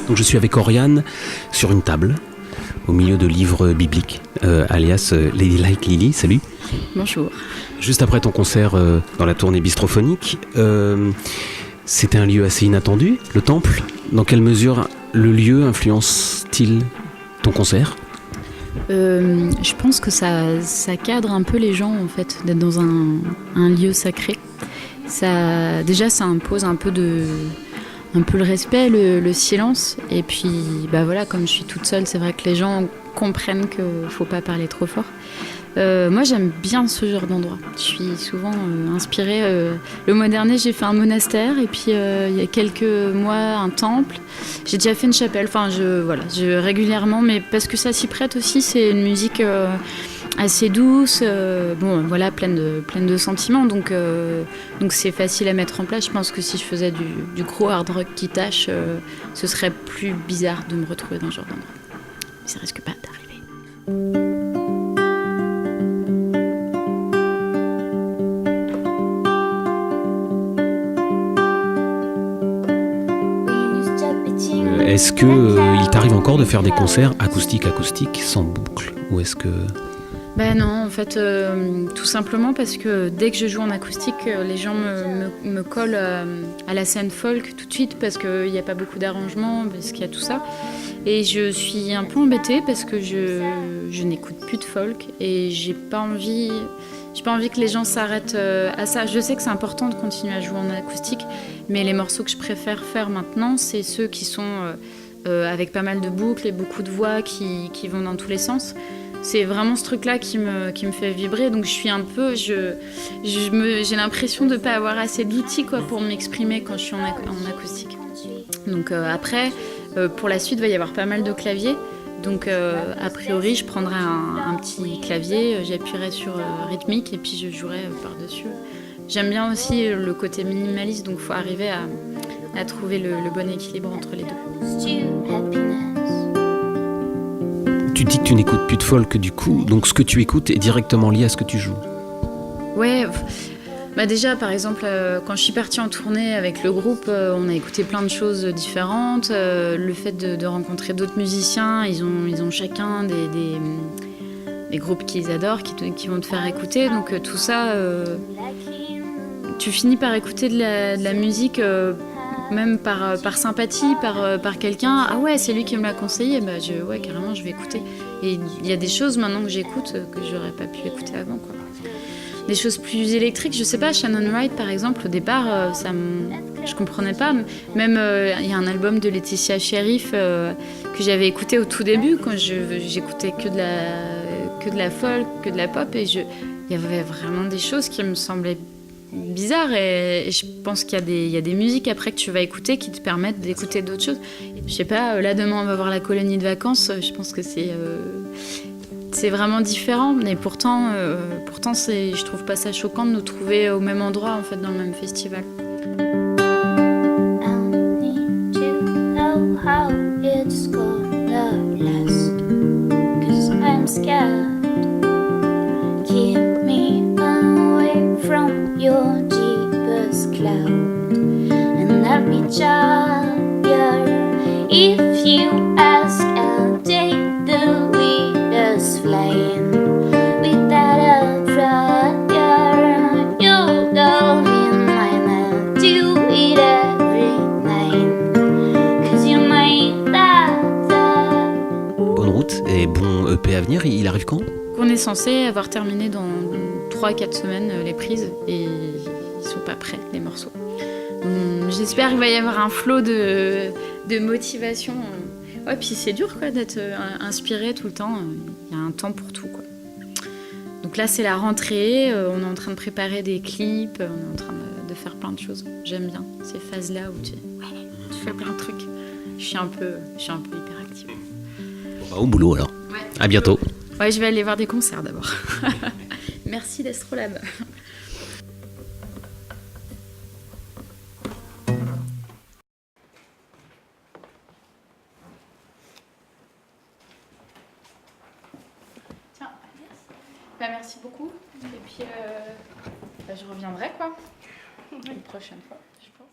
Donc je suis avec Oriane sur une table, au milieu de livres bibliques, alias Ladylike Lily. Salut. Bonjour. Juste après ton concert dans la tournée bistrophonique, c'était un lieu assez inattendu, le temple. Dans quelle mesure le lieu influence-t-il ton concert ? Je pense que ça cadre un peu les gens en fait, d'être dans un lieu sacré. Déjà ça impose un peu le respect, le silence. Et puis voilà, comme je suis toute seule, c'est vrai que les gens comprennent qu'il ne faut pas parler trop fort. Moi j'aime bien ce genre d'endroit. Je suis souvent inspirée. Le mois dernier j'ai fait un monastère et puis il y a quelques mois un temple. J'ai déjà fait une chapelle. Enfin je régulièrement, mais parce que ça s'y prête aussi. C'est une musique assez douce, pleine de sentiments. Donc c'est facile à mettre en place. Je pense que si je faisais du gros hard rock qui tâche, ce serait plus bizarre de me retrouver dans ce genre d'endroit. Mais ça risque pas d'arriver. Est-ce qu'il t'arrive encore de faire des concerts acoustiques sans boucle, ou est-ce que... Non, en fait, tout simplement parce que dès que je joue en acoustique, les gens me collent à la scène folk tout de suite parce qu'il n'y a pas beaucoup d'arrangements, parce qu'il y a tout ça. Et je suis un peu embêtée parce que je n'écoute plus de folk et j'ai pas envie que les gens s'arrêtent à ça. Je sais que c'est important de continuer à jouer en acoustique, mais les morceaux que je préfère faire maintenant, c'est ceux qui sont avec pas mal de boucles et beaucoup de voix qui vont dans tous les sens. C'est vraiment ce truc-là qui me fait vibrer. Donc je suis un peu... j'ai l'impression de ne pas avoir assez d'outils pour m'exprimer quand je suis en acoustique. Donc après, pour la suite, il va y avoir pas mal de claviers. Donc a priori, je prendrai un petit clavier, j'appuierai sur rythmique et puis je jouerai par-dessus. J'aime bien aussi le côté minimaliste, donc il faut arriver à trouver le bon équilibre entre les deux. Tu dis que tu n'écoutes plus de folk du coup, donc ce que tu écoutes est directement lié à ce que tu joues. Ouais, déjà par exemple, quand je suis partie en tournée avec le groupe, on a écouté plein de choses différentes. Le fait de rencontrer d'autres musiciens, ils ont chacun des groupes qu'ils adorent, qui vont te faire écouter. Donc tout ça, tu finis par écouter de la musique, même par sympathie, par quelqu'un. Ah ouais, c'est lui qui me l'a conseillé, carrément je vais écouter. Et il y a des choses maintenant que j'écoute que j'aurais pas pu écouter avant, quoi. Des choses plus électriques, je sais pas, Shannon Wright par exemple, au départ, je comprenais pas. Même il y a un album de Laetitia Sheriff que j'avais écouté au tout début, quand j'écoutais que de la folk, que de la pop, et il y avait vraiment des choses qui me semblaient bizarres, et je pense qu'il y a des musiques après que tu vas écouter qui te permettent d'écouter d'autres choses. Je sais pas, là demain on va voir la colonie de vacances, je pense que c'est vraiment différent, mais pourtant je trouve pas ça choquant de nous trouver au même endroit, en fait, dans le même festival. Your deepest cloud, and I'll be tired if you ask. I'll take the leaders flying without a prayer. You'll go in line, I'll do it every night, 'cause you made that. Bonne route et bon EP à venir, il arrive quand ? On est censé avoir terminé dans 3-4 semaines les prises, et ils sont pas prêts, les morceaux. J'espère qu'il va y avoir un flot de motivation. Ouais, puis c'est dur d'être inspiré tout le temps. Il y a un temps pour tout, quoi. Donc là c'est la rentrée, on est en train de préparer des clips, on est en train de faire plein de choses. J'aime bien ces phases-là où tu fais plein de trucs. Je suis un peu hyperactive. Au boulot alors. Ouais. À bientôt. Ouais, je vais aller voir des concerts d'abord. Merci d'Astrolabe. Tiens, merci beaucoup. Et puis, je reviendrai, quoi. Une prochaine fois, je pense.